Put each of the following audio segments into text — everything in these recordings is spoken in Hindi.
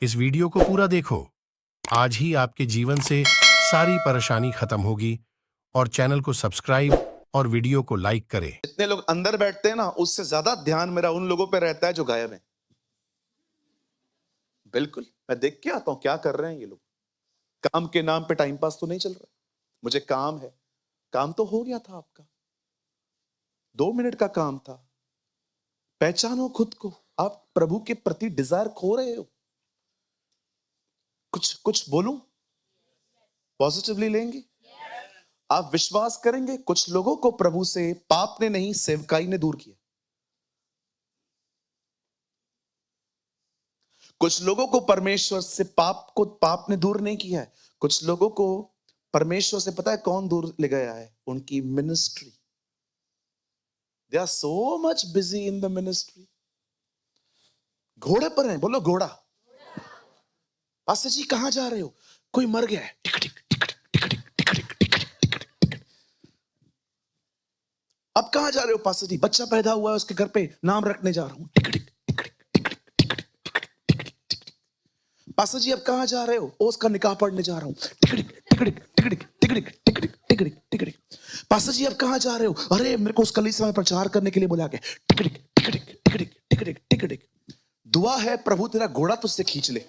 इस वीडियो को पूरा देखो। आज ही आपके जीवन से सारी परेशानी खत्म होगी। और चैनल को सब्सक्राइब और वीडियो को लाइक करें। जितने लोग अंदर बैठते हैं ना, उससे ज्यादा ध्यान मेरा उन लोगों पे रहता है जो गायब हैं। बिल्कुल, मैं देख के आता हूं क्या कर रहे हैं ये लोग। काम के नाम पे टाइम पास तो नहीं चल रहा। मुझे काम है, काम तो हो गया था आपका, 2 मिनट का काम था। पहचानो खुद को। आप प्रभु के प्रति डिजायर खो रहे हो। कुछ कुछ बोलूं, पॉजिटिवली लेंगे। आप विश्वास करेंगे, कुछ लोगों को प्रभु से पाप ने नहीं, सेवकाई ने दूर किया। कुछ लोगों को परमेश्वर से पाप ने दूर नहीं किया है। कुछ लोगों को परमेश्वर से पता है कौन दूर ले गया है? उनकी ministry. They are so much busy in the ministry. घोड़े पर हैं, बोलो घोड़ा। पास्टर जी कहां जा रहे हो? कोई मर गया है। टिक टिक टिक टिक टिक टिक टिक टिक टिक टिक टिक टिक। अब कहां जा रहे हो पास्टर जी? बच्चा पैदा हुआ है, उसके घर पे नाम रखने जा रहा हूं। टिक टिक टिक टिक टिक टिक टिक टिक टिक टिक टिक। पास्टर जी अब कहां जा रहे हो? ओ उसका निकाह पढ़ने जा रहा हूं। टिक टिक टिक टिक टिक टिक टिक टिक टिक टिक टिक टिक टिक। पास्टर जी अब कहां जा रहे हो? अरे मेरे को उस कलीसिया में प्रचार करने के लिए बुला के। टिक टिक टिक टिक टिक टिक टिक टिक टिक टिक। दुआ है प्रभु तेरा घोड़ा तुझसे खींच ले।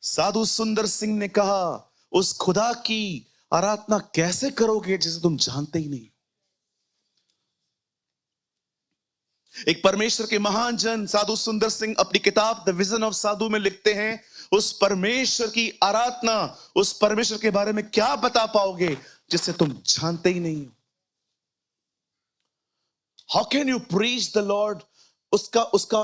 साधु सुंदर सिंह ने कहा, उस खुदा की आराधना कैसे करोगे जिसे तुम जानते ही नहीं। एक परमेश्वर के महान जन साधु सुंदर सिंह अपनी किताब द विजन ऑफ साधु में लिखते हैं, उस परमेश्वर की आराधना, उस परमेश्वर के बारे में क्या बता पाओगे जिसे तुम जानते ही नहीं हो। How can you preach the Lord? उसका उसका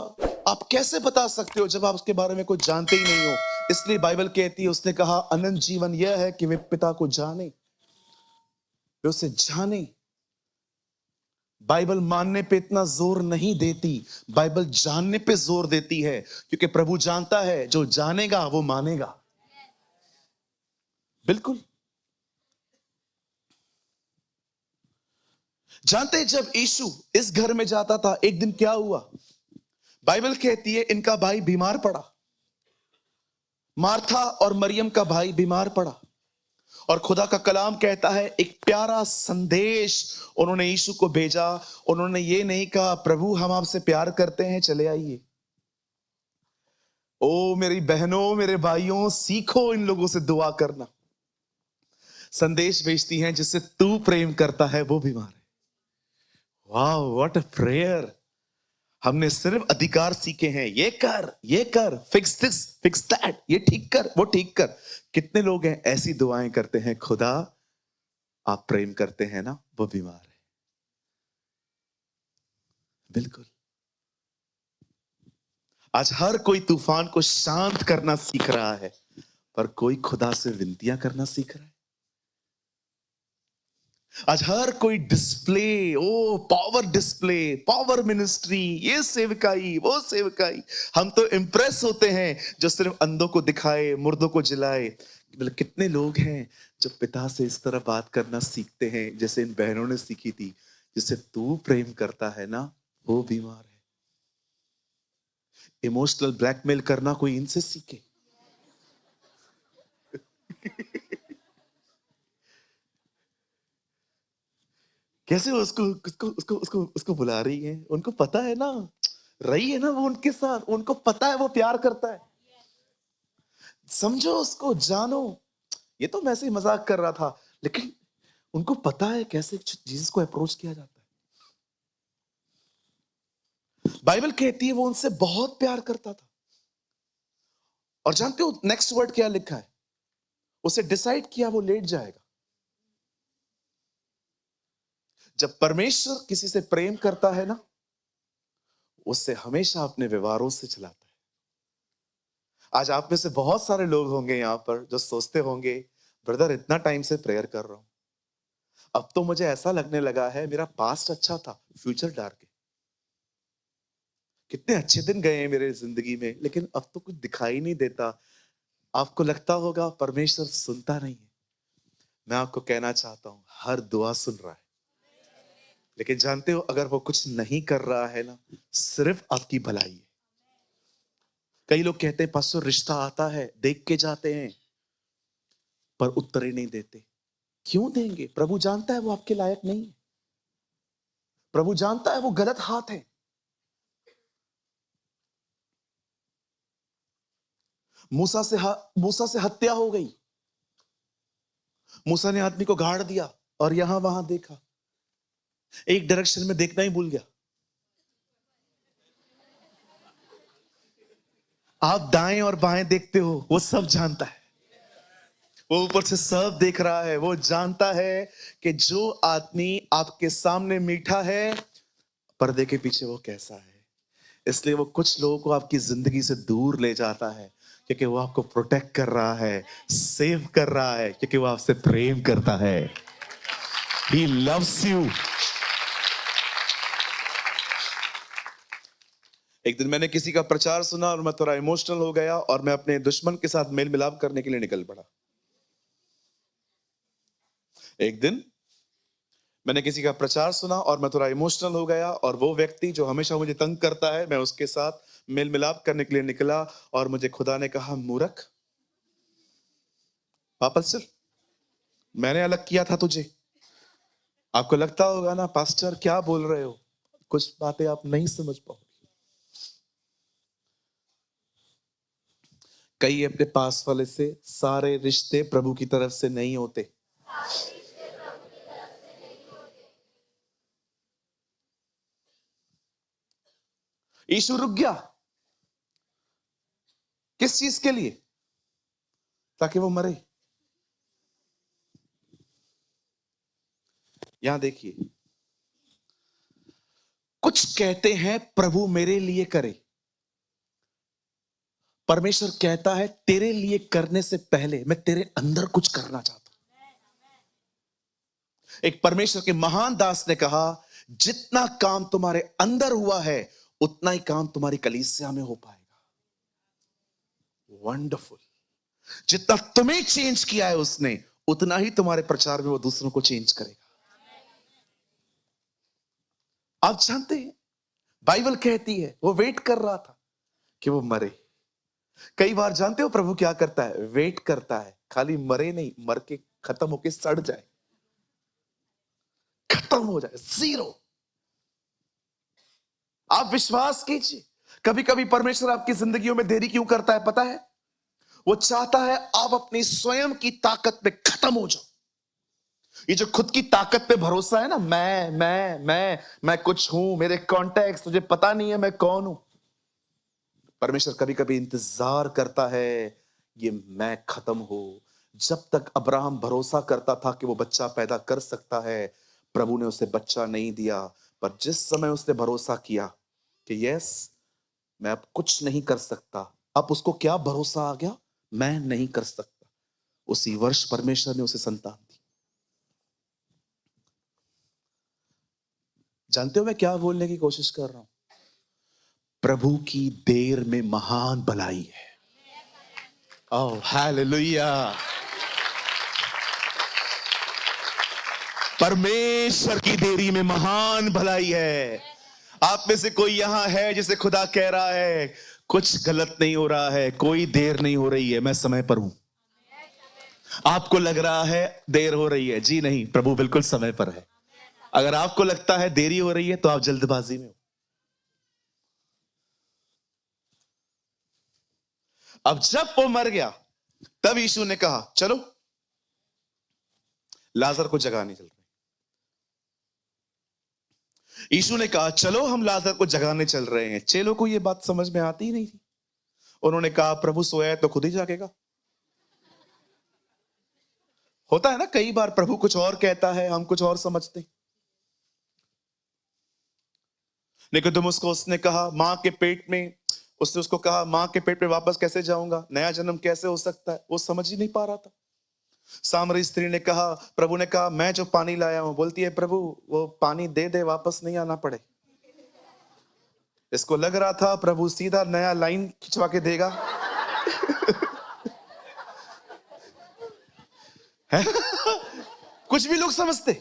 आप कैसे बता सकते हो जब आप उसके बारे में कुछ जानते ही नहीं हो। इसलिए बाइबल कहती है, उसने कहा अनंत जीवन यह है कि वे पिता को जाने, वे उसे जाने। बाइबल मानने पे इतना जोर नहीं देती, बाइबल जानने पे जोर देती है, क्योंकि प्रभु जानता है जो जानेगा वो मानेगा। बिल्कुल। जानते जब यीशु इस घर में जाता था, एक दिन क्या हुआ? बाइबल कहती है इनका भाई बीमार पड़ा। मार्था और मरियम का भाई बीमार पड़ा। और खुदा का कलाम कहता है एक प्यारा संदेश उन्होंने यीशु को भेजा। उन्होंने ये नहीं कहा प्रभु हम आपसे प्यार करते हैं, चले आइए। ओ मेरी बहनों, मेरे भाइयों, सीखो इन लोगों से दुआ करना। संदेश भेजती हैं जिससे तू प्रेम करता है वो बीमार है। वाह, व्हाट अ प्रेयर। हमने सिर्फ अधिकार सीखे हैं, ये कर, फिक्स दिस, फिक्स दैट, ये ठीक कर, वो ठीक कर। कितने लोग हैं ऐसी दुआएं करते हैं, खुदा आप प्रेम करते हैं ना, वो बीमार है। बिल्कुल। आज हर कोई तूफान को शांत करना सीख रहा है, पर कोई खुदा से विनतियां करना सीख रहा है। आज हर कोई डिस्प्ले, ओ पावर डिस्प्ले, पावर मिनिस्ट्री, ये सेवकाई, वो सेवकाई। हम तो इंप्रेस होते हैं जो सिर्फ अंधों को दिखाए, मुर्दों को जिलाए। मतलब कितने लोग हैं जो पिता से इस तरह बात करना सीखते हैं जैसे इन बहनों ने सीखी थी, जिसे तू प्रेम करता है ना वो बीमार है। इमोशनल ब्लैकमेल करना कोई इनसे सीखे। कैसे वो उसको उसको उसको उसको उसको बुला रही है, उनको पता है ना, रही है ना वो उनके साथ, उनको पता है वो प्यार करता है। समझो उसको, जानो। ये तो मैं ऐसे ही मजाक कर रहा था, लेकिन उनको पता है कैसे जीसस को अप्रोच किया जाता है। बाइबल कहती है वो उनसे बहुत प्यार करता था। और जानते हो नेक्स्ट वर्ड क्या लिखा है? उसे डिसाइड किया वो लेट जाएगा। जब परमेश्वर किसी से प्रेम करता है ना, उससे हमेशा अपने व्यवहारों से चलाता है। आज आप में से बहुत सारे लोग होंगे यहां पर जो सोचते होंगे, ब्रदर इतना टाइम से प्रेयर कर रहा हूं, अब तो मुझे ऐसा लगने लगा है मेरा पास्ट अच्छा था, फ्यूचर डार्क है। कितने अच्छे दिन गए हैं मेरे जिंदगी में, लेकिन अब तो कुछ दिखाई नहीं देता। आपको लगता होगा परमेश्वर सुनता नहीं है। मैं आपको कहना चाहता हूं हर दुआ सुन रहा है। लेकिन जानते हो, अगर वो कुछ नहीं कर रहा है ना, सिर्फ आपकी भलाई है। कई लोग कहते हैं पास्टर रिश्ता आता है, देख के जाते हैं, पर उत्तर ही नहीं देते। क्यों देंगे? प्रभु जानता है वो आपके लायक नहीं है। प्रभु जानता है वो गलत हाथ है। मूसा से हत्या हो गई। मूसा ने आदमी को गाड़ दिया और यहां वहां देखा, एक डायरेक्शन में देखना ही भूल गया। आप दाएं और बाएं देखते हो, वो सब जानता है। वो ऊपर से सब देख रहा है। वो जानता है कि जो आदमी आपके सामने मीठा है, पर्दे के पीछे वो कैसा है। इसलिए वो कुछ लोगों को आपकी जिंदगी से दूर ले जाता है, क्योंकि वो आपको प्रोटेक्ट कर रहा है, सेव कर रहा है, क्योंकि वो आपसे प्रेम करता है। He loves you. एक दिन मैंने किसी का प्रचार सुना और मैं थोड़ा इमोशनल हो गया और मैं अपने दुश्मन के साथ मेल मिलाप करने के लिए निकल पड़ा। एक दिन मैंने किसी का प्रचार सुना और मैं थोड़ा इमोशनल हो गया और वो व्यक्ति जो हमेशा मुझे तंग करता है, मैं उसके साथ मेल मिलाप करने के लिए निकला और मुझे खुदा ने कहा, मूर्ख, वापस चल, मैंने अलग किया था तुझे। आपको लगता होगा ना, पास्टर क्या बोल रहे हो, कुछ बातें आप नहीं समझ पाओगे। कई अपने पास वाले से, सारे रिश्ते प्रभु की तरफ से नहीं होते। यीशु रुक गया, किस चीज के लिए? ताकि वो मरे। यहां देखिए, कुछ कहते हैं प्रभु मेरे लिए करे। परमेश्वर कहता है तेरे लिए करने से पहले मैं तेरे अंदर कुछ करना चाहता हूं। एक परमेश्वर के महान दास ने कहा, जितना काम तुम्हारे अंदर हुआ है, उतना ही काम तुम्हारी कलीसिया में हो पाएगा। वंडरफुल। जितना तुम्हें चेंज किया है उसने, उतना ही तुम्हारे प्रचार में वो दूसरों को चेंज करेगा। आप जानते हैं, बाइबल कहती है वो वेट कर रहा था कि वो मरे। कई बार जानते हो प्रभु क्या करता है? वेट करता है, खाली मरे नहीं, मर के खत्म होके सड़ जाए, खत्म हो जाए, जीरो। आप विश्वास कीजिए, कभी कभी परमेश्वर आपकी जिंदगियों में देरी क्यों करता है पता है? वो चाहता है आप अपनी स्वयं की ताकत में खत्म हो जाओ। ये जो खुद की ताकत पे भरोसा है ना, मैं कुछ हूं, मेरे कॉन्टेक्स्ट, तुझे पता नहीं है मैं कौन हूं। परमेश्वर कभी कभी इंतजार करता है ये मैं खत्म हो। जब तक अब्राहम भरोसा करता था कि वो बच्चा पैदा कर सकता है, प्रभु ने उसे बच्चा नहीं दिया। पर जिस समय उसने भरोसा किया कि यस, मैं अब कुछ नहीं कर सकता, अब उसको क्या भरोसा आ गया? मैं नहीं कर सकता। उसी वर्ष परमेश्वर ने उसे संतान दी। जानते हो मैं क्या बोलने की कोशिश कर रहा हूं? प्रभु की देर में महान भलाई है। Oh hallelujah. परमेश्वर की देरी में महान भलाई है। आप में से कोई यहां है जिसे खुदा कह रहा है, कुछ गलत नहीं हो रहा है, कोई देर नहीं हो रही है, मैं समय पर हूं। आपको लग रहा है देर हो रही है, जी नहीं, प्रभु बिल्कुल समय पर है। अगर आपको लगता है देरी हो रही है तो आप जल्दबाजी में हो। अब जब वो मर गया, तब यीशु ने कहा, चलो लाजर को जगाने चल रहे। यीशु ने कहा, चलो हम लाजर को जगाने चल रहे हैं। चेलों को यह बात समझ में आती ही नहीं थी। उन्होंने कहा, प्रभु सोया है तो खुद ही जागेगा। होता है ना, कई बार प्रभु कुछ और कहता है, हम कुछ और समझते। निकोदेमुस को उसने कहा, मां के पेट में, उसने उसको कहा, मां के पेट में वापस कैसे जाऊंगा, नया जन्म कैसे हो सकता है? वो समझ ही नहीं पा रहा था। सामरी स्त्री ने कहा, प्रभु ने कहा, मैं जो पानी लाया हूं, बोलती है, प्रभु वो पानी दे दे, वापस नहीं आना पड़े। इसको लग रहा था प्रभु सीधा नया लाइन खिंचवा के देगा। कुछ भी लोग समझते।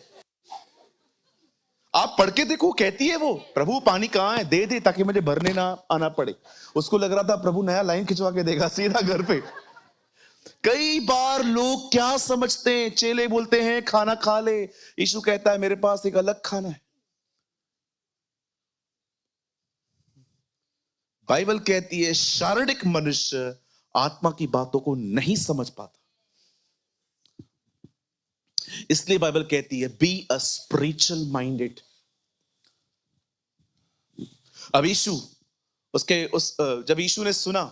आप पढ़ के देखो, कहती है वो, प्रभु पानी कहाँ है, दे दे ताकि मुझे भरने ना आना पड़े। उसको लग रहा था प्रभु नया लाइन खिंचवा के देगा सीधा घर पे। कई बार लोग क्या समझते हैं, चेले बोलते हैं खाना खा ले, यीशु कहता है मेरे पास एक अलग खाना है। बाइबल कहती है शारीरिक मनुष्य आत्मा की बातों को नहीं समझ पाता, इसलिए बाइबल कहती है बी अ स्पिरिचुअल माइंडेड। अब यीशु जब यीशु ने सुना,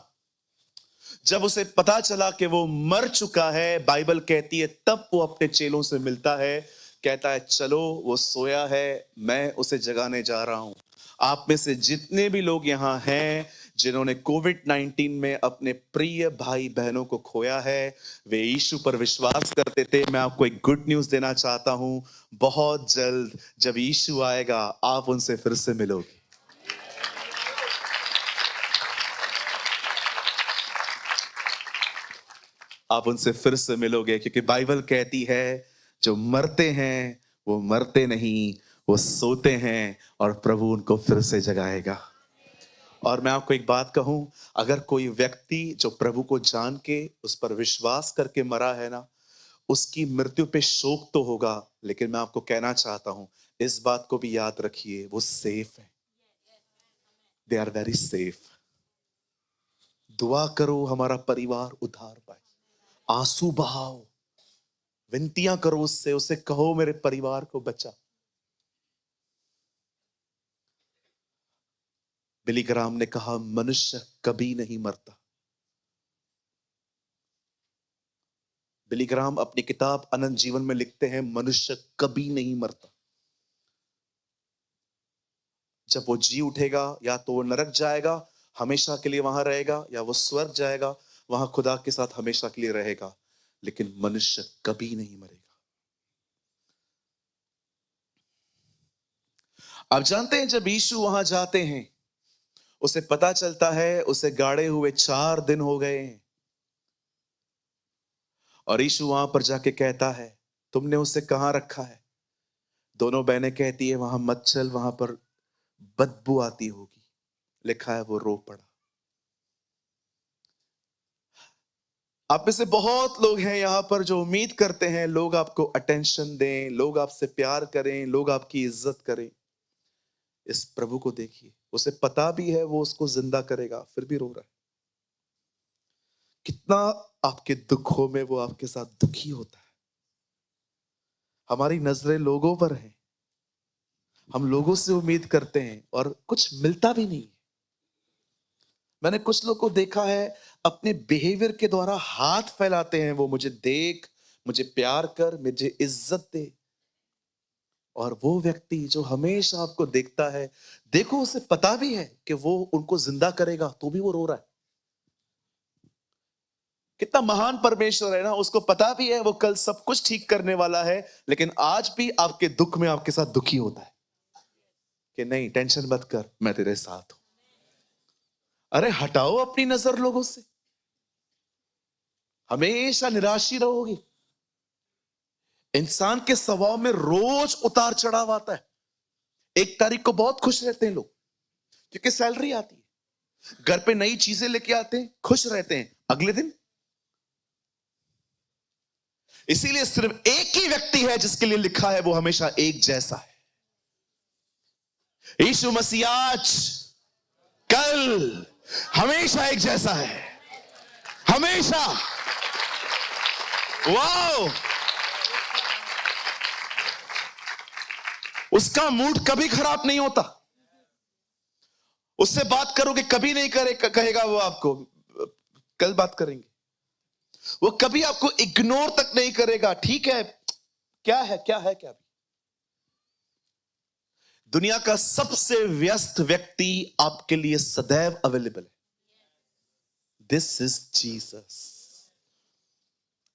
जब उसे पता चला कि वो मर चुका है, बाइबल कहती है तब वो अपने चेलों से मिलता है, कहता है चलो वो सोया है, मैं उसे जगाने जा रहा हूं। आप में से जितने भी लोग यहां हैं जिन्होंने कोविड-19 में अपने प्रिय भाई बहनों को खोया है, वे यीशु पर विश्वास करते थे, मैं आपको एक गुड न्यूज देना चाहता हूं, बहुत जल्द जब यीशु आएगा आप उनसे फिर से मिलोगे। आप उनसे फिर से मिलोगे, क्योंकि बाइबल कहती है जो मरते हैं वो मरते नहीं, वो सोते हैं और प्रभु उनको फिर से जगाएगा। और मैं आपको एक बात कहूं, अगर कोई व्यक्ति जो प्रभु को जान के उस पर विश्वास करके मरा है ना, उसकी मृत्यु पे शोक तो होगा, लेकिन मैं आपको कहना चाहता हूं इस बात को भी याद रखिए, वो सेफ है। They are very safe. दुआ करो हमारा परिवार उद्धार पाए, आंसू बहाओ, विनतियां करो उससे, उसे कहो मेरे परिवार को बचा। बिली ग्राम ने कहा मनुष्य कभी नहीं मरता। बिली ग्राम अपनी किताब अनंत जीवन में लिखते हैं मनुष्य कभी नहीं मरता। जब वो जी उठेगा या तो वो नरक जाएगा, हमेशा के लिए वहां रहेगा, या वो स्वर्ग जाएगा, वहां खुदा के साथ हमेशा के लिए रहेगा, लेकिन मनुष्य कभी नहीं मरेगा। आप जानते हैं जब यीशु वहां जाते हैं, उसे पता चलता है उसे गाड़े हुए 4 दिन हो गए हैं, और यीशु वहां पर जाके कहता है तुमने उसे कहां रखा है? दोनों बहनें कहती है वहां मत चल, वहां पर बदबू आती होगी। लिखा है वो रो पड़ा। आप में से बहुत लोग हैं यहां पर जो उम्मीद करते हैं लोग आपको अटेंशन दें, लोग आपसे प्यार करें, लोग आपकी इज्जत करें। इस प्रभु को देखिए, उसे पता भी है वो उसको जिंदा करेगा, फिर भी रो रहा है। कितना आपके दुखों में वो आपके साथ दुखी होता है। हमारी नजरें लोगों पर हैं, हम लोगों से उम्मीद करते हैं और कुछ मिलता भी नहीं। मैंने कुछ लोग को देखा है अपने बिहेवियर के द्वारा हाथ फैलाते हैं, वो मुझे देख, मुझे प्यार कर, मुझे इज्जत दे। और वो व्यक्ति जो हमेशा आपको देखता है, देखो उसे पता भी है कि वो उनको जिंदा करेगा, तो भी वो रो रहा है। कितना महान परमेश्वर है ना, उसको पता भी है वो कल सब कुछ ठीक करने वाला है, लेकिन आज भी आपके दुख में आपके साथ दुखी होता है कि नहीं टेंशन मत कर, मैं तेरे साथ हूं। अरे हटाओ अपनी नजर लोगों से, हमेशा निराशी रहोगी। इंसान के स्वभाव में रोज उतार चढ़ाव आता है। एक तारीख को बहुत खुश रहते हैं लोग क्योंकि सैलरी आती है, घर पे नई चीजें लेके आते हैं, खुश रहते हैं, अगले दिन। इसीलिए सिर्फ एक ही व्यक्ति है जिसके लिए लिखा है वो हमेशा एक जैसा है। यीशु मसीह आज, कल, हमेशा एक जैसा है, हमेशा। वाओ, उसका मूड कभी खराब नहीं होता। उससे बात करोगे कभी नहीं कहेगा वो आपको कल बात करेंगे। वो कभी आपको इग्नोर तक नहीं करेगा, ठीक है क्या है क्या है क्या भी। दुनिया का सबसे व्यस्त व्यक्ति आपके लिए सदैव अवेलेबल है। This is Jesus.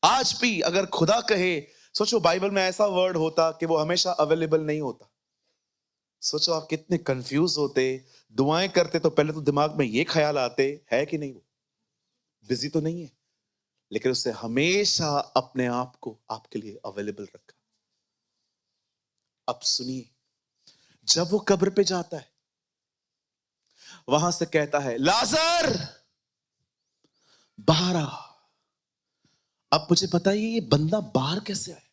आज भी अगर खुदा कहे, सोचो बाइबल में ऐसा वर्ड होता कि वो हमेशा अवेलेबल नहीं होता, सोचो आप कितने कंफ्यूज होते। दुआएं करते तो पहले तो दिमाग में ये ख्याल आते है कि नहीं वो बिजी तो नहीं है, लेकिन उसने हमेशा अपने आप को आपके लिए अवेलेबल रखा। अब सुनिए, जब वो कब्र पे जाता है, वहां से कहता है, लाजर बाहर आ। अब मुझे बताइए, ये बंदा बाहर कैसे आया?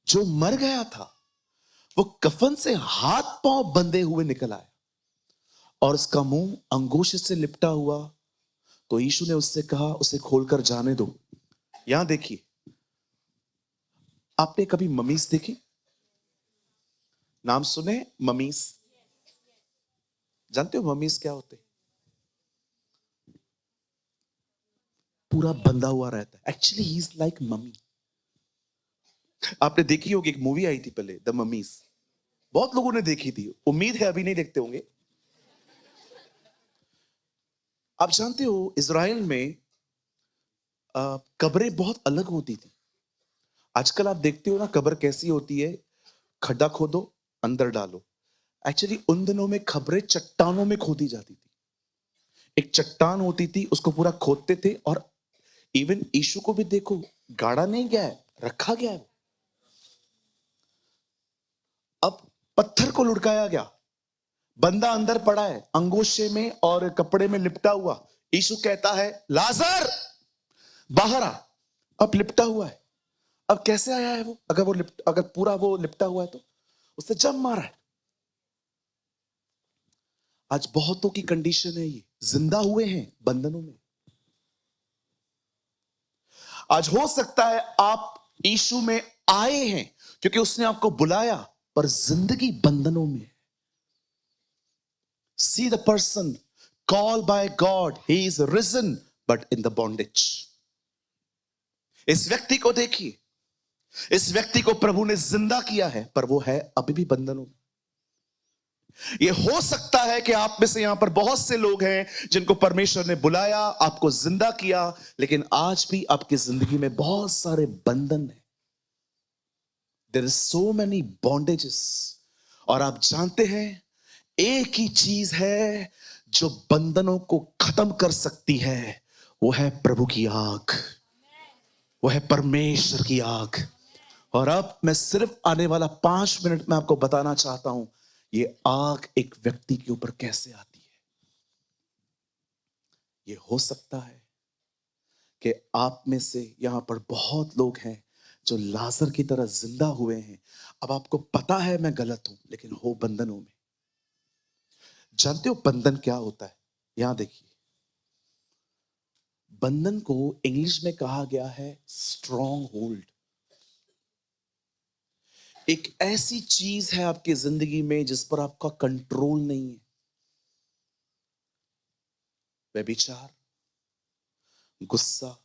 जो मर गया था वो कफन से हाथ पांव बंधे हुए निकल आया और उसका मुंह अंगूठे से लिपटा हुआ। तो यीशु ने उससे कहा, उसे खोलकर जाने दो। यहां देखिए, आपने कभी ममीज देखी? नाम सुने ममीज? जानते हो ममीज क्या होते? पूरा बंधा हुआ रहता है। Actually he is like mummy. आपने देखी होगी, एक मूवी आई थी पहले, द ममीज। बहुत लोगों ने देखी थी, उम्मीद है अभी नहीं देखते होंगे। आप जानते हो इजराइल में कब्रें बहुत अलग होती थी। आजकल आप देखते हो ना, कब्र कैसी होती है, खड्डा खोदो, अंदर डालो। एक्चुअली उन दिनों में कब्रें चट्टानों में खोदी जाती थी। एक चट्टान होती थी, उसको पूरा खोदते थे। और इवन यीशु को भी देखो, गाड़ा नहीं गया है, रखा गया है। अब पत्थर को लुढ़काया गया, बंदा अंदर पड़ा है अंगोछे में और कपड़े में लिपटा हुआ। यीशु कहता है, लाजर बाहर आ। अब लिपटा हुआ है। अब कैसे आया है वो? अगर पूरा वो लिपटा हुआ है तो उससे जम मारा है। आज बहुतों की कंडीशन है ये, जिंदा हुए हैं बंधनों में। आज हो सकता है आप यीशु में आए हैं क्योंकि उसने आपको बुलाया, पर जिंदगी बंधनों में। See the person called by God, he is reason but in the bondage. इस व्यक्ति को देखिए, इस व्यक्ति को प्रभु ने जिंदा किया है, पर वो है अभी भी बंधनों में। ये हो सकता है कि आप में से यहां पर बहुत से लोग हैं जिनको परमेश्वर ने बुलाया, आपको जिंदा किया, लेकिन आज भी आपकी जिंदगी में बहुत सारे बंधन हैं। There is so many bondages. और आप जानते हैं, एक ही चीज है जो बंधनों को खत्म कर सकती है, वो है प्रभु की आग, वो है परमेश्वर की आग। और अब मैं सिर्फ आने वाला 5 मिनट में आपको बताना चाहता हूं, ये आग एक व्यक्ति के ऊपर कैसे आती है। ये हो सकता है कि आप में से यहां पर बहुत लोग हैं जो लाजर की तरह जिंदा हुए हैं। अब आपको पता है मैं गलत हूं, लेकिन हो बंधनों में। जानते हो बंधन क्या होता है? यहां देखिए, बंधन को इंग्लिश में कहा गया है स्ट्रॉन्ग होल्ड। एक ऐसी चीज है आपकी जिंदगी में जिस पर आपका कंट्रोल नहीं है। व्यभिचार, गुस्सा,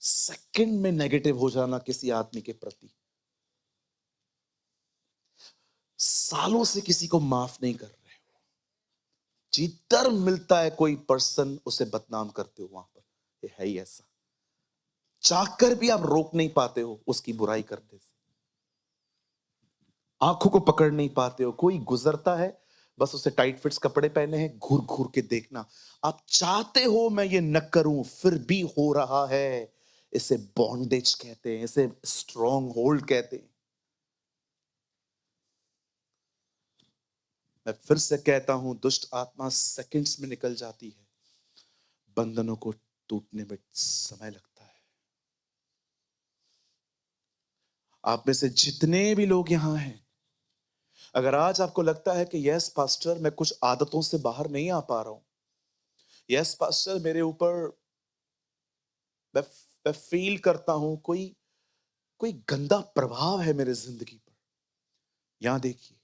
सेकंड में नेगेटिव हो जाना किसी आदमी के प्रति, सालों से किसी को माफ नहीं कर रहे हो, जिधर मिलता है कोई पर्सन उसे बदनाम करते हो। वहां पर ये है ही ऐसा, चाहकर भी आप रोक नहीं पाते हो उसकी बुराई करने से, आंखों को पकड़ नहीं पाते हो। कोई गुजरता है, बस उसे टाइट फिट्स कपड़े पहने हैं, घूर घूर के देखना। आप चाहते हो मैं ये न करूं, फिर भी हो रहा है। इसे बॉन्डेज कहते हैं, इसे स्ट्रॉन्ग होल्ड कहते हैं। मैं फिर से कहता हूं, दुष्ट आत्मा सेकंड्स में निकल जाती है, बंधनों को टूटने में समय लगता है। आप में से जितने भी लोग यहां हैं, अगर आज आपको लगता है कि यस पास्टर मैं कुछ आदतों से बाहर नहीं आ पा रहा हूं, यस पास्टर मेरे ऊपर मैं मैं फील करता हूं कोई कोई गंदा प्रभाव है मेरे जिंदगी पर। यहां देखिए,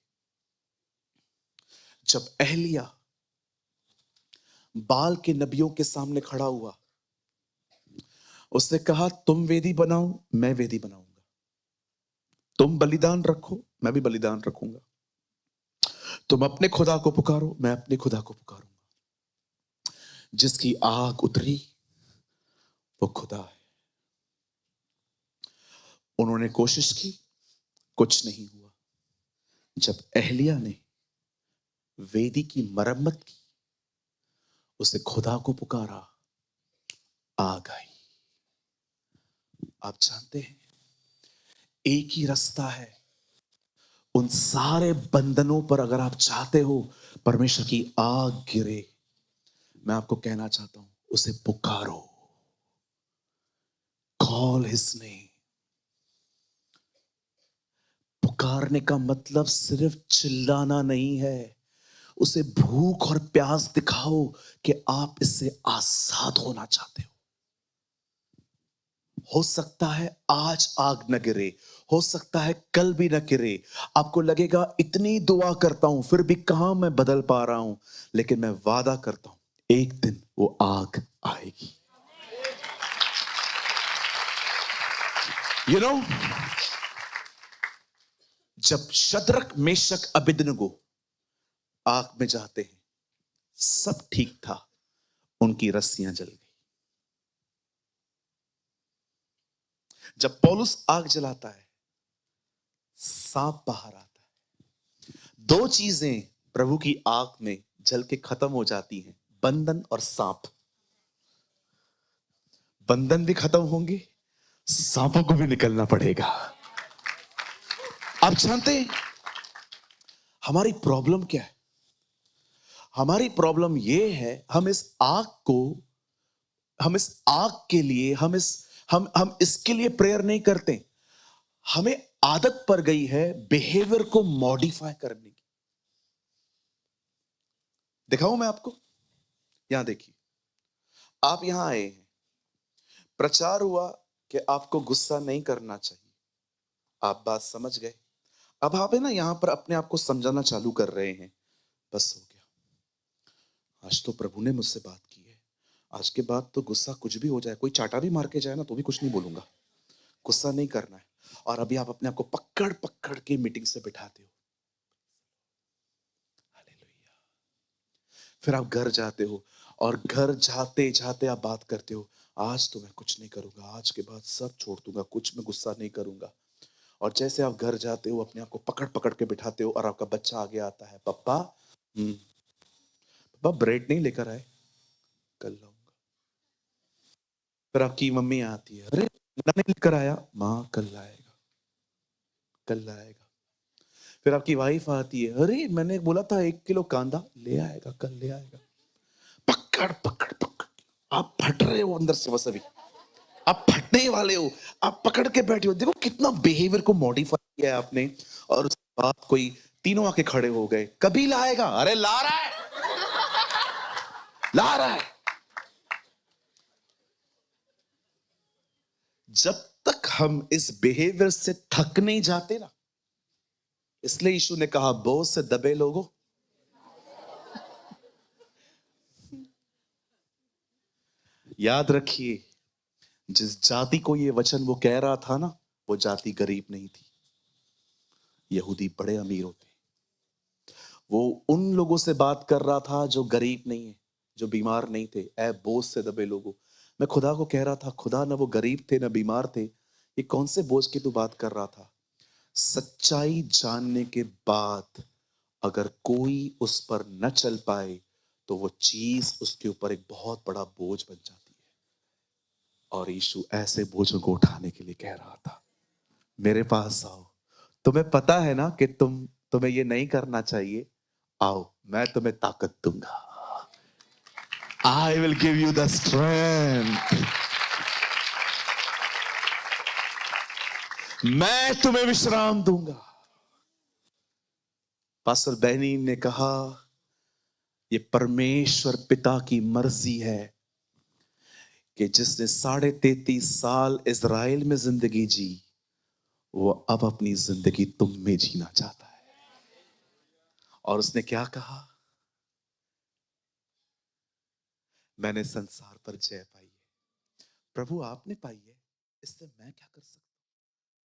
जब एलिया बाल के नबियों के सामने खड़ा हुआ, उसने कहा तुम वेदी बनाओ, मैं वेदी बनाऊंगा। तुम बलिदान रखो, मैं भी बलिदान रखूंगा। तुम अपने खुदा को पुकारो, मैं अपने खुदा को पुकारूंगा। जिसकी आग उतरी वो खुदा है। उन्होंने कोशिश की, कुछ नहीं हुआ। जब एलिया ने वेदी की मरम्मत की, उसे खुदा को पुकारा, आग आई। आप जानते हैं, एक ही रास्ता है उन सारे बंधनों पर अगर आप चाहते हो परमेश्वर की आग गिरे, मैं आपको कहना चाहता हूं, उसे पुकारो। Call his name. पुकारने का मतलब सिर्फ चिल्लाना नहीं है, उसे भूख और प्यास दिखाओ कि आप इससे आजाद होना चाहते हो सकता है आज आग न गिरे, हो सकता है कल भी न गिरे, आपको लगेगा इतनी दुआ करता हूं फिर भी कहां मैं बदल पा रहा हूं, लेकिन मैं वादा करता हूं एक दिन वो आग आएगी। यू नो, जब शद्रक मेशक अबिदनगो आग में जाते हैं, सब ठीक था, उनकी रस्सियां जल गई। जब पौलुस आग जलाता है, सांप बाहर आता है। दो चीजें प्रभु की आग में जल के खत्म हो जाती हैं, बंधन और सांप। बंधन भी खत्म होंगे, सांपों को भी निकलना पड़ेगा। आप जानते हैं हमारी प्रॉब्लम क्या है? हमारी प्रॉब्लम यह है, हम इस आग के लिए, हम इसके लिए प्रेयर नहीं करते। हमें आदत पड़ गई है बिहेवियर को मॉडिफाई करने की। दिखाऊं मैं आपको? यहां देखिए, आप यहां आए हैं, प्रचार हुआ कि आपको गुस्सा नहीं करना चाहिए, आप बात समझ गए। अब आप है ना यहां पर अपने आप को समझाना चालू कर रहे हैं, बस हो गया, आज तो प्रभु ने मुझसे बात की है, आज के बाद तो गुस्सा कुछ भी हो जाए, कोई चाटा भी मार के जाए ना तो भी कुछ नहीं बोलूंगा, गुस्सा नहीं करना है। और अभी आप अपने आप को पकड़ पकड़ के मीटिंग से बिठाते हो। हालेलुया। फिर आप घर जाते हो और घर जाते जाते आप बात करते हो, आज तो मैं कुछ नहीं करूंगा, आज के बाद सब छोड़ दूंगा, कुछ में गुस्सा नहीं करूंगा। और जैसे आप घर जाते हो अपने आप को पकड़ पकड़ के बिठाते हो और आपका बच्चा आगे आता है, पप्पा पापा ब्रेड नहीं लेकर आए, कल लाऊंगा। फिर आपकी मम्मी आती है, अरे नहीं लेकर आया, माँ कल लाएगा, कल लाएगा। फिर आपकी वाइफ आती है, अरे मैंने बोला था 1 किलो कांदा ले आएगा, कल ले आएगा। पकड़ पकड़ पकड़, आप फट रहे हो अंदर से, बस अभी आप फटने वाले हो, आप पकड़ के बैठे हो। देखो कितना बिहेवियर को मॉडिफाई किया है आपने। और उसके बाद कोई तीनों आके खड़े हो गए, कभी लाएगा, अरे ला रहा है, ला रहा है। जब तक हम इस बिहेवियर से थक नहीं जाते ना, इसलिए यीशु ने कहा बोझ से दबे लोगों, याद रखिए, जिस जाति को ये वचन वो कह रहा था ना, वो जाति गरीब नहीं थी। यहूदी बड़े अमीर होते, वो उन लोगों से बात कर रहा था जो गरीब नहीं है, जो बीमार नहीं थे। ऐ बोझ से दबे लोगों, मैं खुदा को कह रहा था, खुदा ना वो गरीब थे ना बीमार थे, ये कौन से बोझ की तू बात कर रहा था? सच्चाई जानने के बाद अगर कोई उस पर न चल पाए तो वो चीज उसके ऊपर एक बहुत बड़ा बोझ बन जाती है। और यीशु ऐसे बोझों को उठाने के लिए कह रहा था, मेरे पास आओ। तुम्हें पता है ना कि तुम्हें ये नहीं करना चाहिए, आओ मैं तुम्हें ताकत दूंगा। I will give you the strength. मैं तुम्हें विश्राम दूंगा। पास्टर बैनी ने कहा, ये परमेश्वर पिता की मर्जी है कि जिसने 33.5 साल इज़राइल में जिंदगी जी, वो अब अपनी जिंदगी तुम में जीना चाहता है। और उसने क्या कहा? मैंने संसार पर जय पाई है। प्रभु आपने पाई है, इससे मैं क्या कर सकता हूं?